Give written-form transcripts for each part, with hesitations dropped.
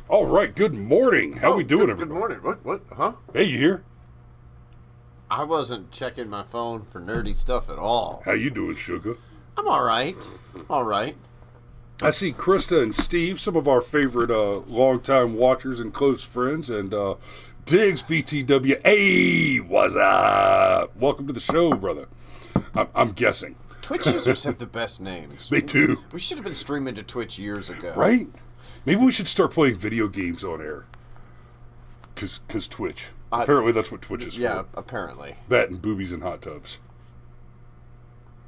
All right, good morning. How we doing, Good everybody? morning. What? Huh? Hey, you here? I wasn't checking my phone for nerdy stuff at all. How you doing, sugar? I'm all right. All right. I see Krista and Steve, some of our favorite longtime watchers and close friends, and Diggs BTW. Hey, what's up? Welcome to the show, brother. I'm guessing. Twitch users have the best names. They do. We should have been streaming to Twitch years ago. Right? Maybe we should start playing video games on air. Because Twitch. Apparently that's what Twitch is for. Yeah, apparently. That and boobies and hot tubs.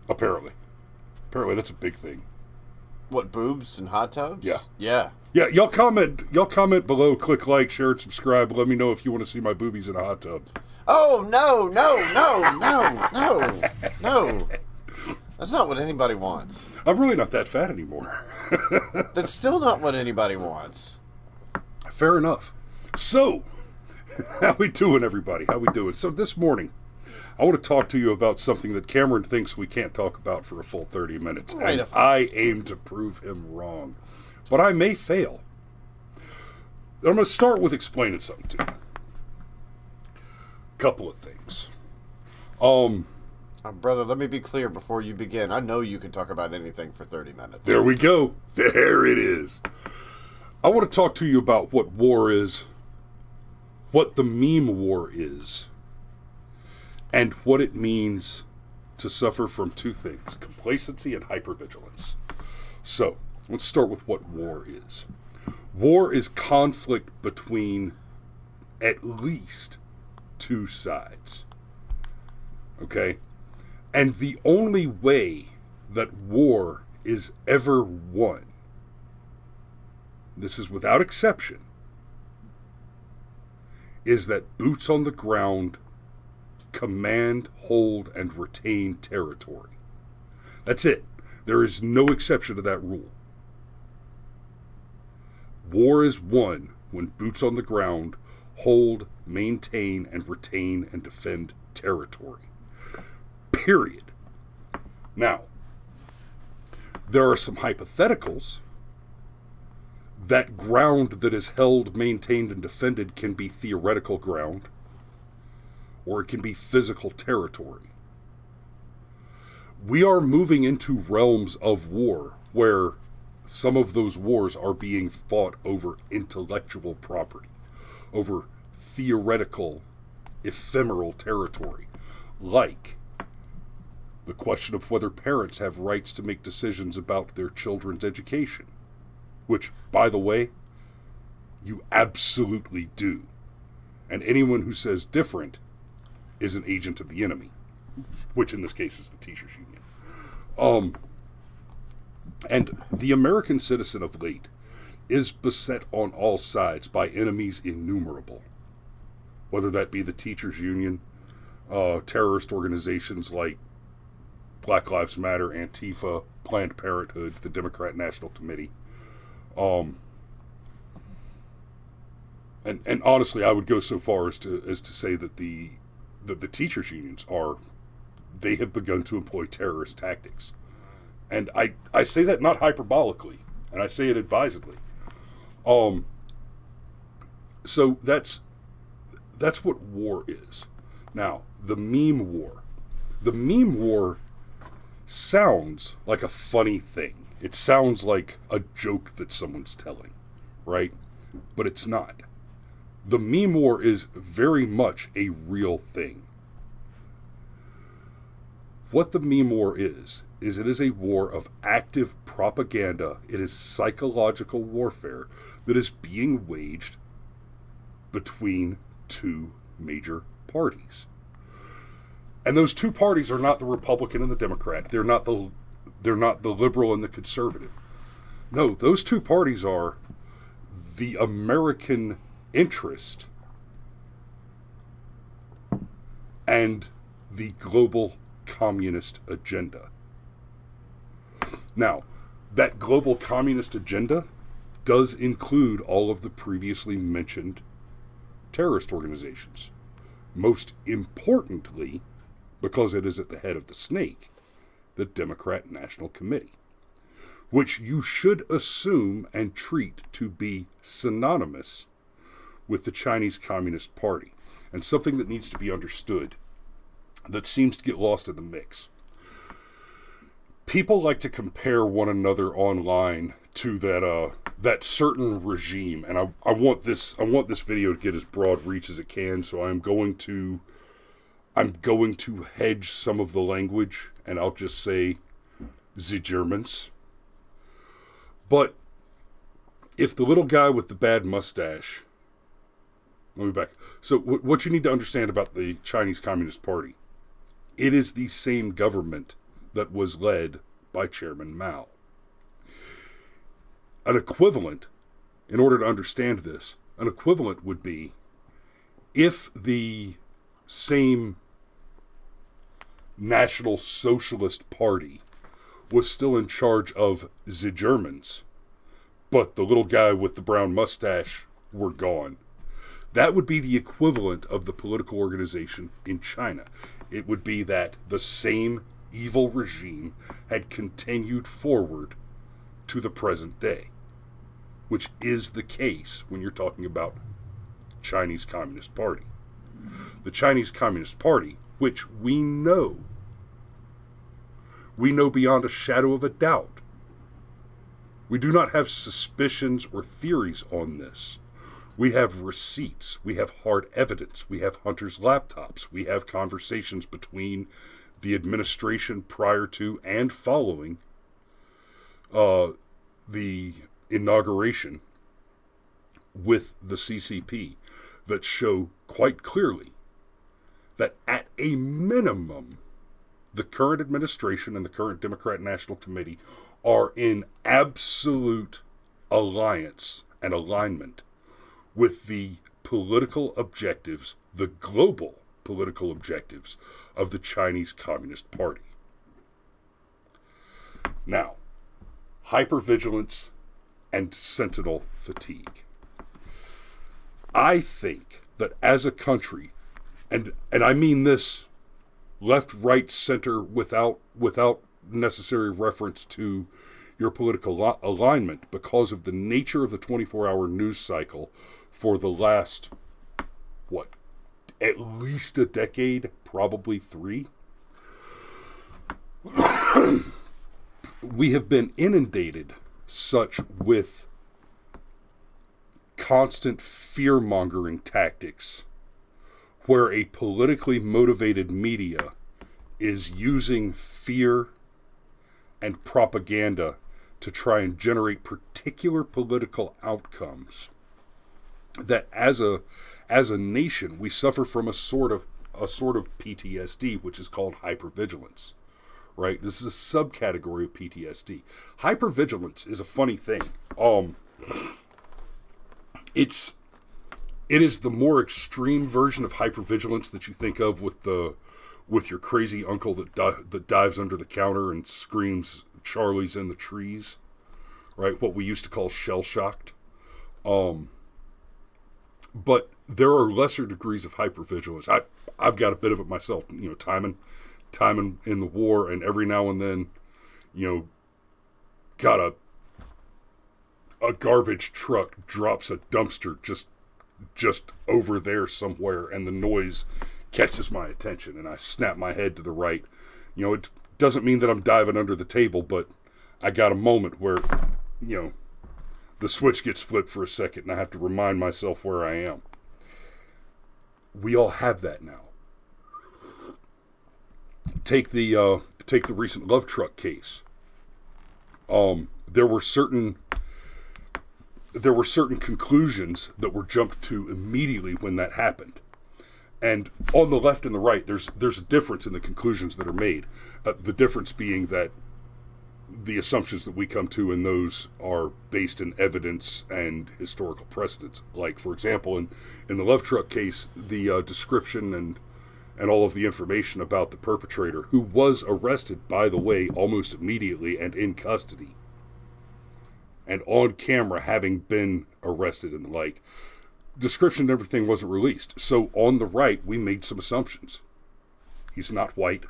Apparently that's a big thing. What, boobs and hot tubs? Yeah. Yeah. Yeah, y'all comment below, click like, share, and subscribe. Let me know if you want to see my boobies in a hot tub. Oh, no. That's not what anybody wants. I'm really not that fat anymore. That's still not what anybody wants. Fair enough. So, how we doing, everybody? How we doing? So this morning, I want to talk to you about something that Cameron thinks we can't talk about for a full 30 minutes. And I aim to prove him wrong. But I may fail. I'm going to start with explaining something to you. Couple of things. Brother, let me be clear before you begin. I know you can talk about anything for 30 minutes. There we go. There it is. I want to talk to you about what war is, what the meme war is, and what it means to suffer from two things, complacency and hypervigilance. So, let's start with what war is. War is conflict between at least two sides. Okay? And the only way that war is ever won, this is without exception, is that boots on the ground command, hold, and retain territory. That's it. There is no exception to that rule. War is won when boots on the ground hold, maintain, and retain and defend territory. Period. Now, there are some hypotheticals. That ground that is held, maintained, and defended can be theoretical ground, or it can be physical territory. We are moving into realms of war where some of those wars are being fought over intellectual property, over theoretical, ephemeral territory, like the question of whether parents have rights to make decisions about their children's education. Which, by the way, you absolutely do. And anyone who says different is an agent of the enemy. Which in this case is the teachers union. And the American citizen of late is beset on all sides by enemies innumerable. Whether that be the teachers union, terrorist organizations like Black Lives Matter, Antifa, Planned Parenthood, the Democrat National Committee. And honestly, I would go so far as to say that the teachers unions they have begun to employ terrorist tactics. And I say that not hyperbolically, and I say it advisedly. So that's what war is. Now, the meme war. The meme war sounds like a funny thing. It sounds like a joke that someone's telling, right? But it's not. The meme war is very much a real thing. What the meme war is it is a war of active propaganda. It is psychological warfare that is being waged between two major parties. And those two parties are not the Republican and the Democrat. They're not the liberal and the conservative. No, those two parties are the American interest and the global communist agenda. Now, that global communist agenda does include all of the previously mentioned terrorist organizations. Most importantly, because it is at the head of the snake, the Democrat National Committee, which you should assume and treat to be synonymous with the Chinese Communist Party. And something that needs to be understood that seems to get lost in the mix. People like to compare one another online to that certain regime, and I want this video to get as broad reach as it can, so I'm going to hedge some of the language, and I'll just say the Germans. But if the little guy with the bad mustache, let me back. So what you need to understand about the Chinese Communist Party, it is the same government that was led by Chairman Mao. An equivalent, in order to understand this, an equivalent would be if the same National Socialist Party was still in charge of the Germans, but the little guy with the brown mustache were gone. That would be the equivalent of the political organization in China. It would be that the same evil regime had continued forward to the present day, which is the case when you're talking about Chinese Communist Party. The Chinese Communist Party, which we know beyond a shadow of a doubt. We do not have suspicions or theories on this. We have receipts. We have hard evidence. We have Hunter's laptops. We have conversations between the administration prior to and following the inauguration with the CCP that show quite clearly that at a minimum, the current administration and the current Democrat National Committee are in absolute alliance and alignment with the political objectives, the global political objectives of the Chinese Communist Party. Now, hypervigilance and sentinel fatigue. I think that as a country, and I mean this left, right, center without necessary reference to your political alignment, because of the nature of the 24-hour news cycle for the last, at least a decade, probably 3. We have been inundated such with constant fear-mongering tactics where a politically motivated media is using fear and propaganda to try and generate particular political outcomes, that as a nation we suffer from a sort of PTSD, which is called hypervigilance. Right? This is a subcategory of PTSD. Hypervigilance is a funny thing. It is the more extreme version of hypervigilance that you think of with your crazy uncle that dives under the counter and screams, "Charlie's in the trees," right? What we used to call shell-shocked. But there are lesser degrees of hypervigilance. I've got a bit of it myself. Timing in the war, and every now and then, got a garbage truck drops a dumpster just over there somewhere, and the noise catches my attention, and I snap my head to the right. It doesn't mean that I'm diving under the table, but I got a moment where, the switch gets flipped for a second, and I have to remind myself where I am. We all have that now. Take the recent love truck case. There were certain conclusions that were jumped to immediately when that happened. And on the left and the right, there's a difference in the conclusions that are made. The difference being that the assumptions that we come to in those are based in evidence and historical precedents. Like, for example, in the love truck case, the description and all of the information about the perpetrator, who was arrested, by the way, almost immediately and in custody, and on camera having been arrested and the like. Description and everything wasn't released. So on the right, we made some assumptions. He's not white.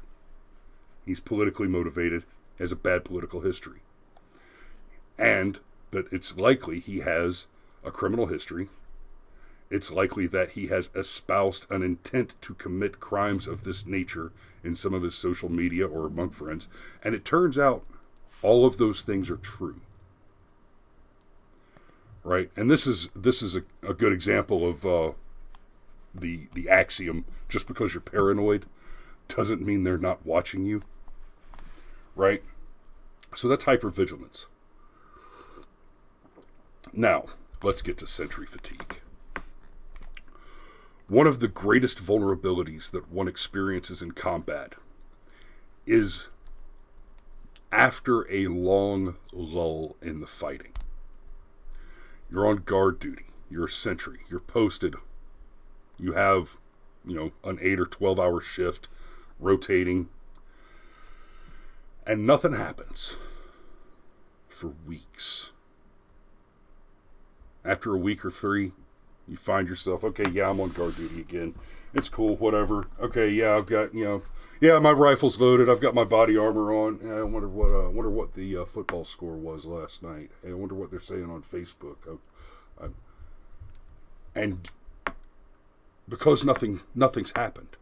He's politically motivated, has a bad political history. and that it's likely he has a criminal history. It's likely that he has espoused an intent to commit crimes of this nature in some of his social media or among friends. And it turns out all of those things are true. Right? And this is a good example of the axiom, just because you're paranoid doesn't mean they're not watching you. Right? So that's hypervigilance. Now, let's get to sentry fatigue. One of the greatest vulnerabilities that one experiences in combat is after a long lull in the fighting. You're on guard duty. You're a sentry. You're posted. You have, an 8 or 12 hour shift rotating. And nothing happens for weeks. After a week or 3, you find yourself, okay, yeah, I'm on guard duty again. It's cool, whatever. Okay, yeah, I've got, my rifle's loaded. I've got my body armor on. I wonder what the football score was last night. I wonder what they're saying on Facebook. And because nothing's happened,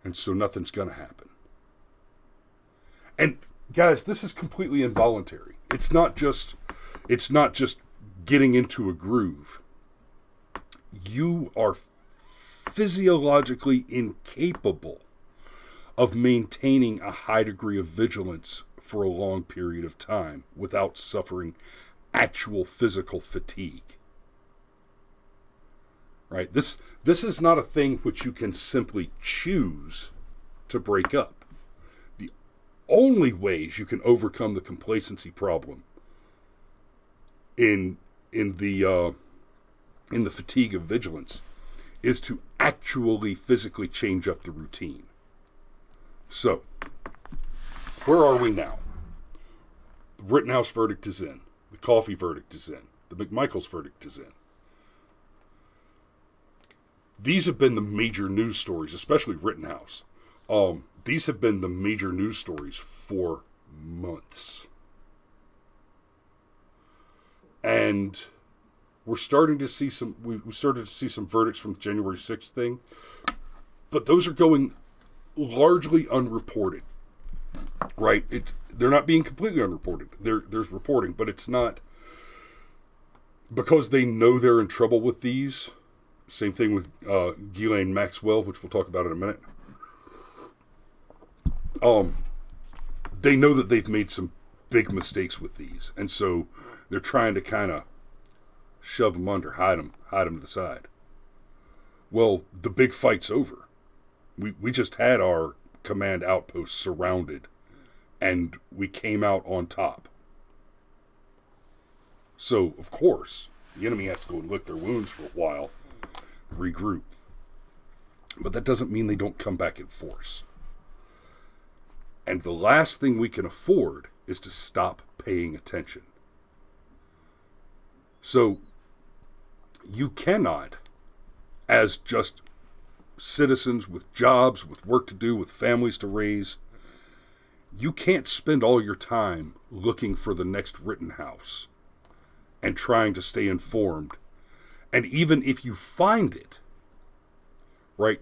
and so nothing's gonna happen. And guys, this is completely involuntary. It's not just getting into a groove. You are physiologically incapable of maintaining a high degree of vigilance for a long period of time without suffering actual physical fatigue. Right? This is not a thing which you can simply choose to break up. The only ways you can overcome the complacency problem in the fatigue of vigilance is to actually physically change up the routine. So, where are we now? The Rittenhouse verdict is in. The Coffey verdict is in. The McMichaels verdict is in. These have been the major news stories, especially Rittenhouse. These have been the major news stories for months. And we're starting to see we started to see some verdicts from the January 6th thing, but those are going largely unreported, right? They're not being completely unreported. There's reporting, but it's not because they know they're in trouble with these. Same thing with Ghislaine Maxwell, which we'll talk about in a minute. They know that they've made some big mistakes with these, and so they're trying to kind of shove them under, hide them to the side. Well, the big fight's over. We just had our command outpost surrounded, and we came out on top. So, of course, the enemy has to go and lick their wounds for a while, regroup. But that doesn't mean they don't come back in force. And the last thing we can afford is to stop paying attention. So, you cannot, as just citizens with jobs, with work to do, with families to raise, you can't spend all your time looking for the next Rittenhouse and trying to stay informed. And even if you find it, right,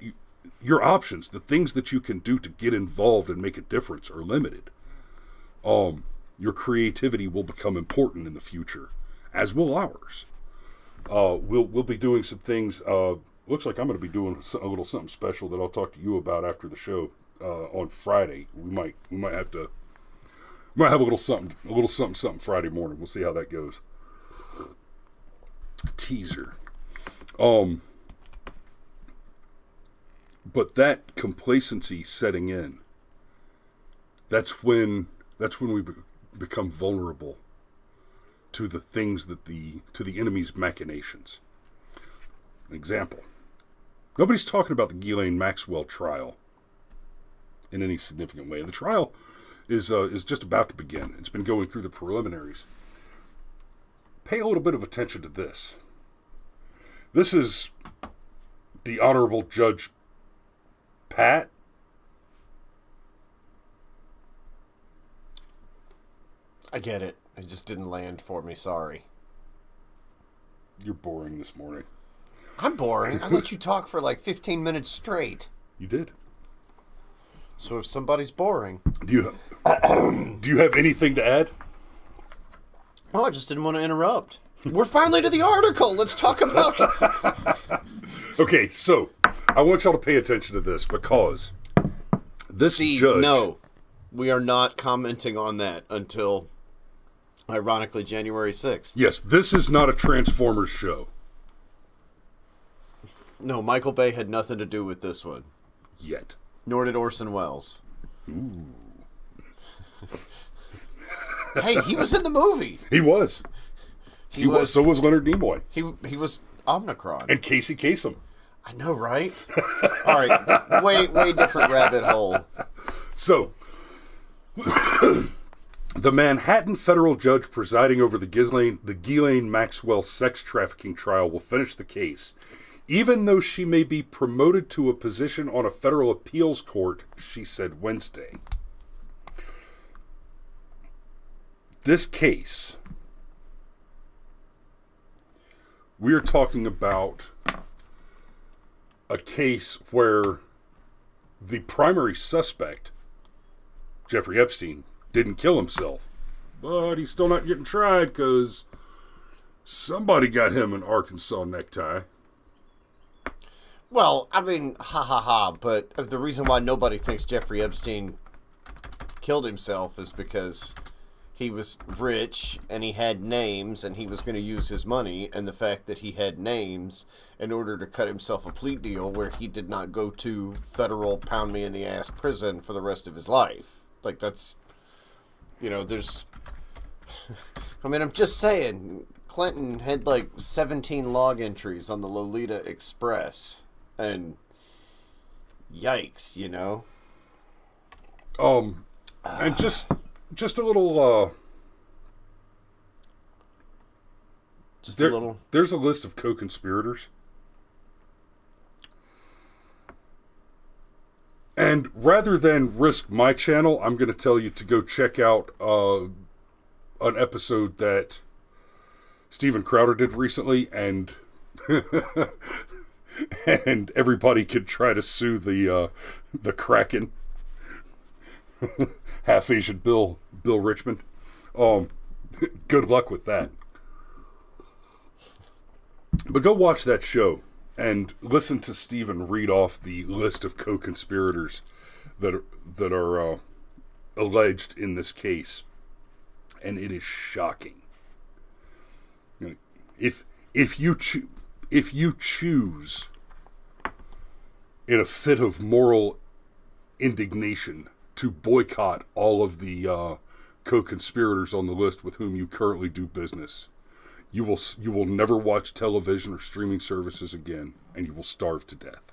your options, the things that you can do to get involved and make a difference are limited. Your creativity will become important in the future, as will ours. We'll be doing some things. Looks like I'm going to be doing a little something special that I'll talk to you about after the show on Friday. We might have a little something Friday morning. We'll see how that goes. Teaser. But that complacency setting in, that's when we become vulnerable to the things to the enemy's machinations. An example. Nobody's talking about the Ghislaine Maxwell trial in any significant way. The trial is just about to begin. It's been going through the preliminaries. Pay a little bit of attention to this. This is the Honorable Judge Pat I get it. It just didn't land for me. Sorry. You're boring this morning. I'm boring. I let you talk for like 15 minutes straight. You did. So if somebody's boring... Do you have anything to add? Oh, I just didn't want to interrupt. We're finally to the article. Let's talk about it. Okay, so I want y'all to pay attention to this because this Steve, judge... no. We are not commenting on that until, ironically, January 6th. Yes, this is not a Transformers show. No, Michael Bay had nothing to do with this one. Yet. Nor did Orson Welles. Ooh. Hey, he was in the movie. He was. He was. So was Leonard Nimoy. He was Omnicron. And Casey Kasem. I know, right? All right, way different rabbit hole. So, the Manhattan federal judge presiding over the Ghislaine Maxwell sex trafficking trial will finish the case. Even though she may be promoted to a position on a federal appeals court, she said Wednesday. This case, we are talking about a case where the primary suspect, Jeffrey Epstein, didn't kill himself. But he's still not getting tried because somebody got him an Arkansas necktie. Well, I mean, but the reason why nobody thinks Jeffrey Epstein killed himself is because he was rich and he had names and he was going to use his money, and the fact that he had names in order to cut himself a plea deal where he did not go to federal pound-me-in-the-ass prison for the rest of his life. Like, that's, there's... I mean, I'm just saying, Clinton had like 17 log entries on the Lolita Express. And yikes, And just a little a little. There's a list of co-conspirators. And rather than risk my channel, I'm going to tell you to go check out an episode that Steven Crowder did recently, and and everybody could try to sue the Kraken. Half Asian Bill Richmond. Good luck with that. But go watch that show and listen to Steven read off the list of co-conspirators that are alleged in this case, and it is shocking. If you choose in a fit of moral indignation to boycott all of the co-conspirators on the list with whom you currently do business, you will never watch television or streaming services again, and you will starve to death.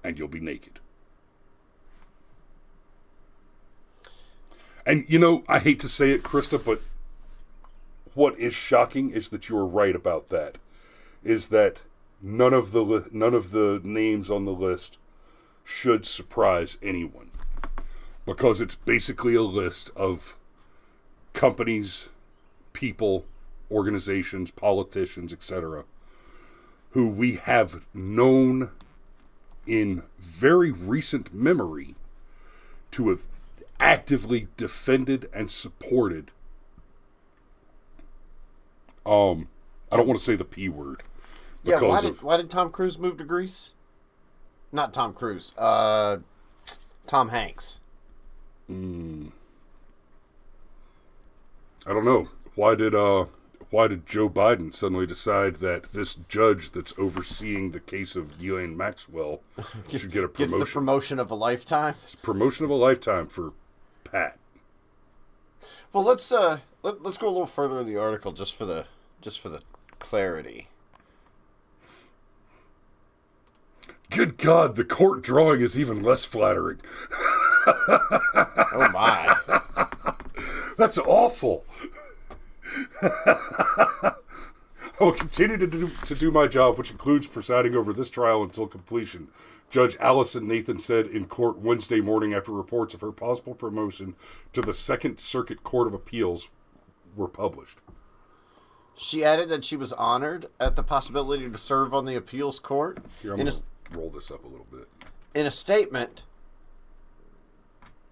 And you'll be naked. And I hate to say it, Krista, but what is shocking is that you are right about that. Is that none of the names on the list should surprise anyone, because it's basically a list of companies, people, organizations, politicians, etc., who we have known in very recent memory to have actively defended and supported. I don't want to say the P word. Yeah, why did Tom Cruise move to Greece? Not Tom Cruise. Tom Hanks. I don't know. Why did Joe Biden suddenly decide that this judge that's overseeing the case of Ghislaine Maxwell should get a promotion? Gets the promotion of a lifetime. It's promotion of a lifetime for Pat. Well, let's go a little further in the article just for the clarity. Good God, the court drawing is even less flattering. Oh my. That's awful. I will continue to do my job, which includes presiding over this trial until completion. Judge Allison Nathan said in court Wednesday morning after reports of her possible promotion to the Second Circuit Court of Appeals were published. She added that she was honored at the possibility to serve on the appeals court. Here, I'm going to roll this up a little bit. In a statement...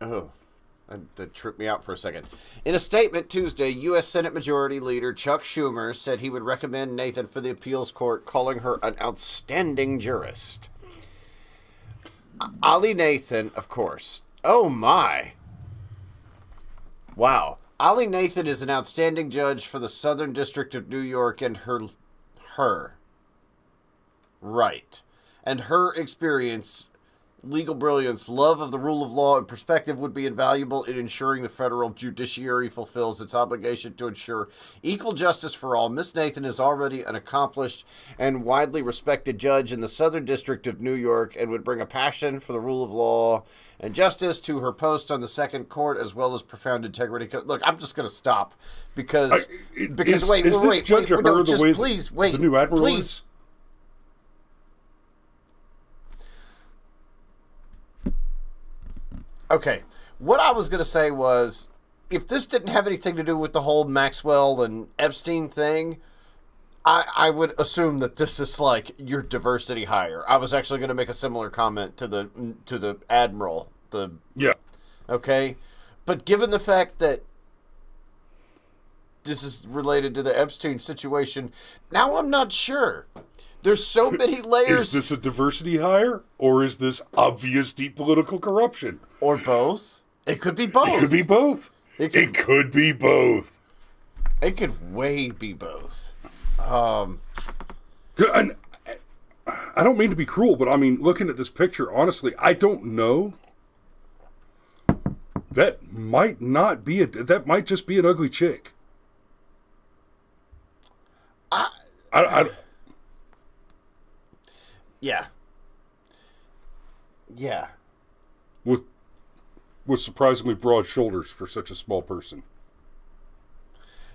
that tripped me out for a second. In a statement Tuesday, U.S. Senate Majority Leader Chuck Schumer said he would recommend Nathan for the appeals court, calling her an outstanding jurist. Ollie Nathan, of course. Oh, my. Wow. Ollie Nathan is an outstanding judge for the Southern District of New York, and her. Right. And her experience, legal brilliance, love of the rule of law, and perspective would be invaluable in ensuring the federal judiciary fulfills its obligation to ensure equal justice for all. Miss Nathan is already an accomplished and widely respected judge in the Southern District of New York and would bring a passion for the rule of law and justice to her post on the Second Court, as well as profound integrity. Look, I'm just going to stop because wait, no, just please wait, the new admiral please. Is? Okay, what I was going to say was, if this didn't have anything to do with the whole Maxwell and Epstein thing, I would assume that this is like your diversity hire. I was actually going to make a similar comment to the admiral. Yeah. Okay, but given the fact that this is related to the Epstein situation, now I'm not sure. There's so many layers. Is this a diversity hire, or is this obvious deep political corruption? Or both. It could be both. It could be both. It could be both. It could way be both. And I don't mean to be cruel, but I mean, looking at this picture, honestly, I don't know. That might not be that might just be an ugly chick. Yeah. Yeah. With surprisingly broad shoulders for such a small person.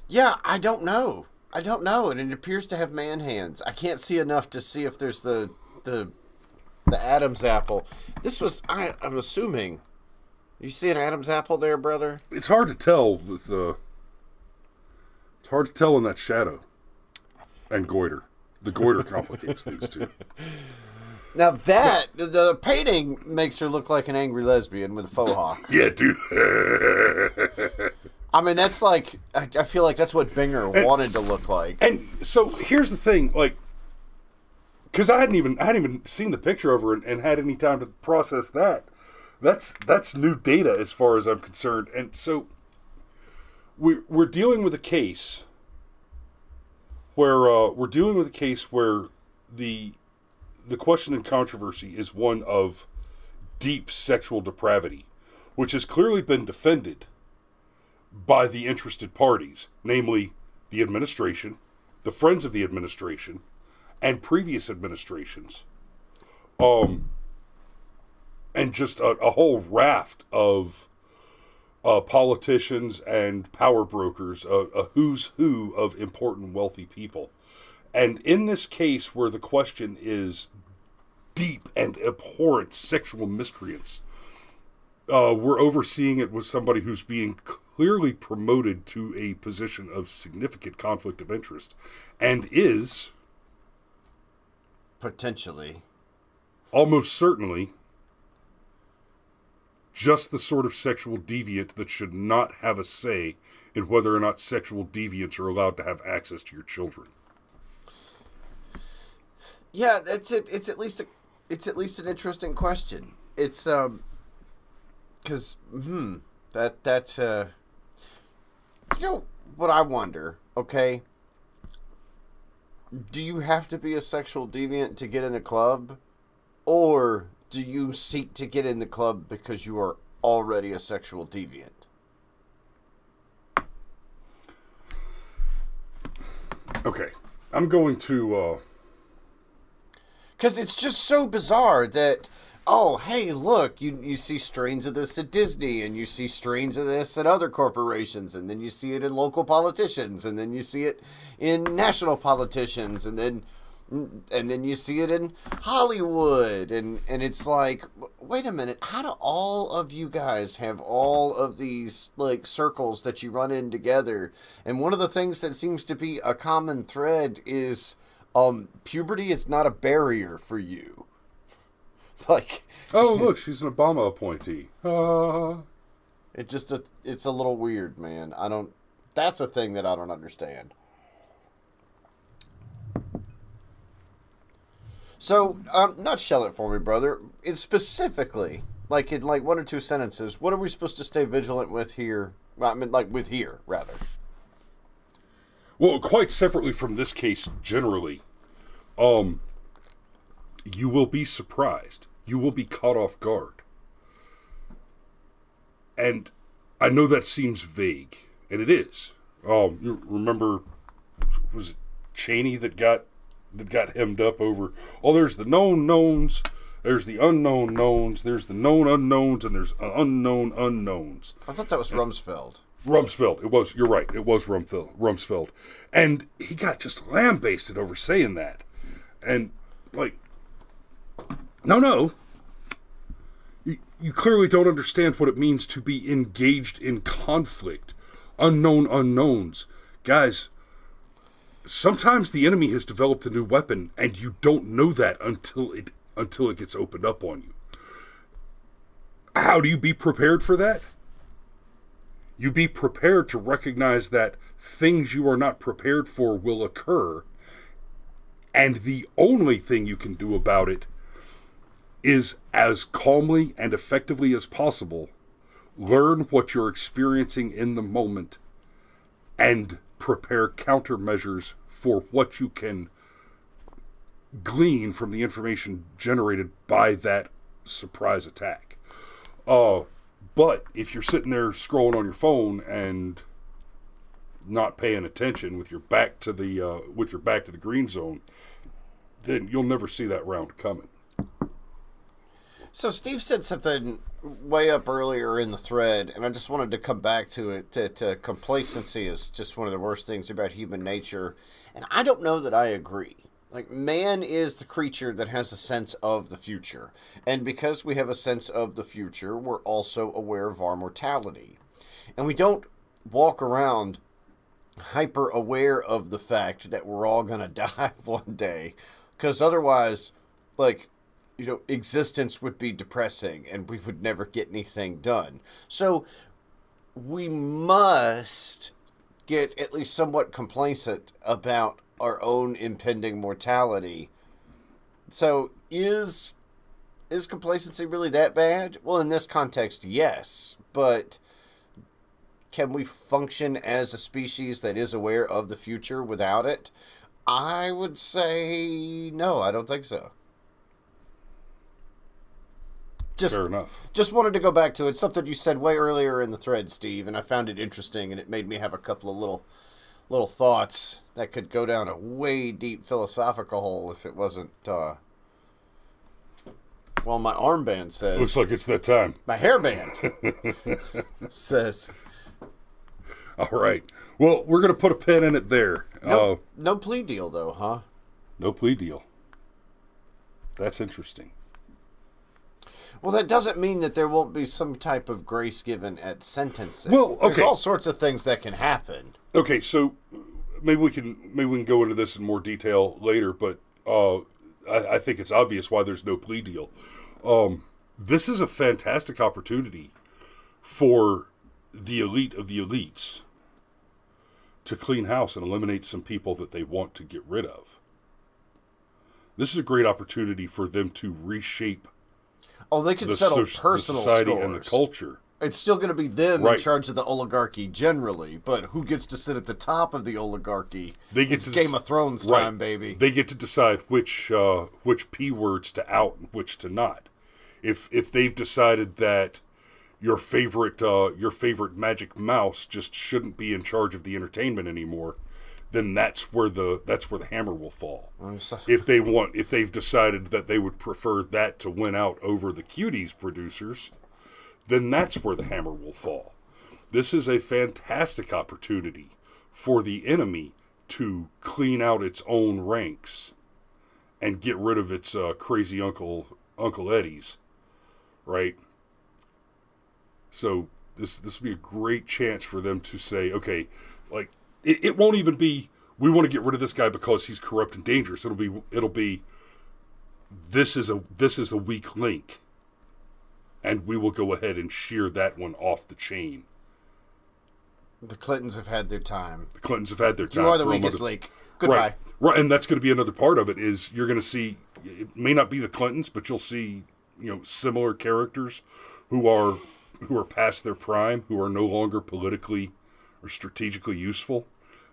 Yeah, I don't know. And it appears to have man hands. I can't see enough to see if there's the Adam's apple. This was, I'm assuming. You see an Adam's apple there, brother? It's hard to tell with it's hard to tell in that shadow. And goiter. The goiter complicates things too. Now the painting makes her look like an angry lesbian with a faux hawk. Yeah, dude. I mean, that's like, I feel like that's what Binger wanted to look like. And so here's the thing, like, because I hadn't even seen the picture of her and had any time to process that. That's new data as far as I'm concerned. And so we're dealing with a case where the question and controversy is one of deep sexual depravity, which has clearly been defended by the interested parties, namely the administration, the friends of the administration, and previous administrations. And just a whole raft of politicians and power brokers, a who's who of important wealthy people. And in this case where the question is deep and abhorrent sexual miscreants, we're overseeing it with somebody who's being clearly promoted to a position of significant conflict of interest and is potentially, almost certainly, just the sort of sexual deviant that should not have a say in whether or not sexual deviants are allowed to have access to your children. Yeah, it's at least an interesting question. It's because that's you know what I wonder. Okay, do you have to be a sexual deviant to get in the club, or do you seek to get in the club because you are already a sexual deviant? Okay, I'm going to because it's just so bizarre that, oh, hey, look, you see strains of this at Disney, and you see strains of this at other corporations, and then you see it in local politicians, and then you see it in national politicians, and then And then you see it in Hollywood, and it's like, wait a minute, how do all of you guys have all of these like circles that you run in together? And one of the things that seems to be a common thread is puberty is not a barrier for you. Like, oh, look, she's an Obama appointee. it's a little weird, man. That's a thing that I don't understand. So, nutshell it for me, brother. It's specifically, like in like 1 or 2 sentences, what are we supposed to stay vigilant with here? Well, I mean, like with here, rather. Well, quite separately from this case, generally, you will be surprised. You will be caught off guard. And I know that seems vague, and it is. You remember, was it Cheney that got hemmed up over, oh, there's the known knowns, there's the unknown knowns, there's the known unknowns, and there's unknown unknowns. I thought that was Rumsfeld. Rumsfeld. It was, you're right, it was Rumsfeld. And he got just lambasted over saying that. And, like, no. You clearly don't understand what it means to be engaged in conflict. Unknown unknowns. Guys, sometimes the enemy has developed a new weapon, and you don't know that until it gets opened up on you. How do you be prepared for that? You be prepared to recognize that things you are not prepared for will occur, and the only thing you can do about it is, as calmly and effectively as possible, learn what you're experiencing in the moment and prepare countermeasures for what you can glean from the information generated by that surprise attack. But if you're sitting there scrolling on your phone and not paying attention with your back to the green zone, then you'll never see that round coming. So Steve said something way up earlier in the thread, and I just wanted to come back to it, that complacency is just one of the worst things about human nature. And I don't know that I agree. Like, man is the creature that has a sense of the future. And because we have a sense of the future, we're also aware of our mortality. And we don't walk around hyper aware of the fact that we're all going to die one day. Because otherwise, like, existence would be depressing and we would never get anything done. So we must get at least somewhat complacent about our own impending mortality. So is complacency really that bad? Well, in this context, yes. But can we function as a species that is aware of the future without it? I would say no, I don't think so. Fair enough. Just wanted to go back to it. Something you said way earlier in the thread, Steve, and I found it interesting, and it made me have a couple of little thoughts that could go down a way deep philosophical hole if it wasn't. Well, my armband says. Looks like it's that time. My hairband says. All right. Well, we're gonna put a pin in it there. No plea deal, though, huh? No plea deal. That's interesting. Well, that doesn't mean that there won't be some type of grace given at sentencing. Well, okay. There's all sorts of things that can happen. Okay, so maybe we can go into this in more detail later, but I think it's obvious why there's no plea deal. This is a fantastic opportunity for the elite of the elites to clean house and eliminate some people that they want to get rid of. This is a great opportunity for them to reshape. Oh, they can settle personal the society scores. And the culture. It's still going to be them right. in charge of the oligarchy generally, but who gets to sit at the top of the oligarchy? It's Game of Thrones time, baby. They get to decide which P words to out and which to not. If they've decided that your favorite magic mouse just shouldn't be in charge of the entertainment anymore, then that's where the hammer will fall. If they've decided that they would prefer that to win out over the Cuties producers, then that's where the hammer will fall. This is a fantastic opportunity for the enemy to clean out its own ranks and get rid of its crazy Uncle Eddie's, right? So this would be a great chance for them to say, okay, like it won't even be we want to get rid of this guy because he's corrupt and dangerous. It'll be this is a weak link, and we will go ahead and shear that one off the chain. The Clintons have had their time. You are the weakest link. Goodbye. Right, and that's going to be another part of it. Is you're going to see it may not be the Clintons, but you'll see similar characters who are past their prime, who are no longer politically or strategically useful.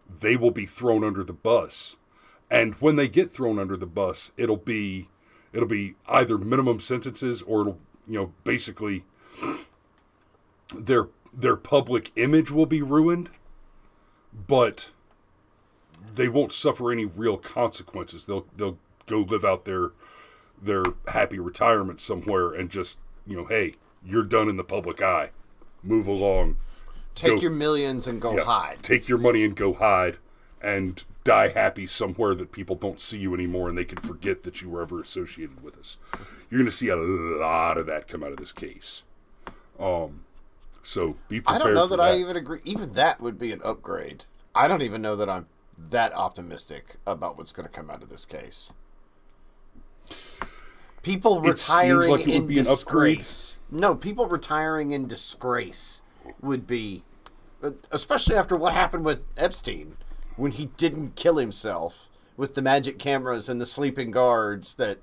They will be thrown under the bus, and when they get thrown under the bus, it'll be either minimum sentences or it'll basically their public image will be ruined, but they won't suffer any real consequences. They'll go live out their happy retirement somewhere and just hey, you're done in the public eye. Move along. Take your millions and go hide. Take your money and go hide and die happy somewhere that people don't see you anymore and they can forget that you were ever associated with us. You're going to see a lot of that come out of this case. So be prepared. I don't know that I even agree. Even that would be an upgrade. I don't even know that I'm that optimistic about what's going to come out of this case. People retiring in disgrace. No, people retiring in disgrace would be, especially after what happened with Epstein, when he didn't kill himself with the magic cameras and the sleeping guards that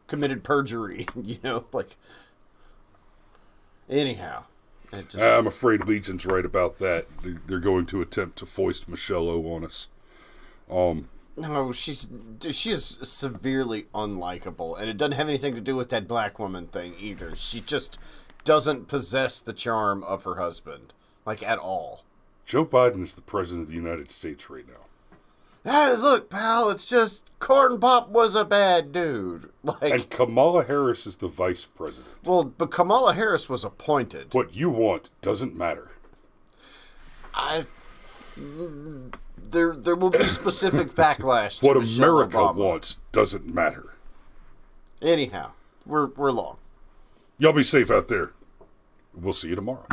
committed perjury. Anyhow. I'm afraid Legion's right about that. They're going to attempt to foist Michelle O on us. No, she is severely unlikable, and it doesn't have anything to do with that black woman thing either. She just doesn't possess the charm of her husband, at all. Joe Biden is the president of the United States right now. Hey, look, pal, it's just Corn Pop was a bad dude. And Kamala Harris is the vice president. Well, but Kamala Harris was appointed. What you want doesn't matter. There will be specific backlash to what Michelle America Obama. wants doesn't matter. Anyhow, we're long. Y'all be safe out there. We'll see you tomorrow.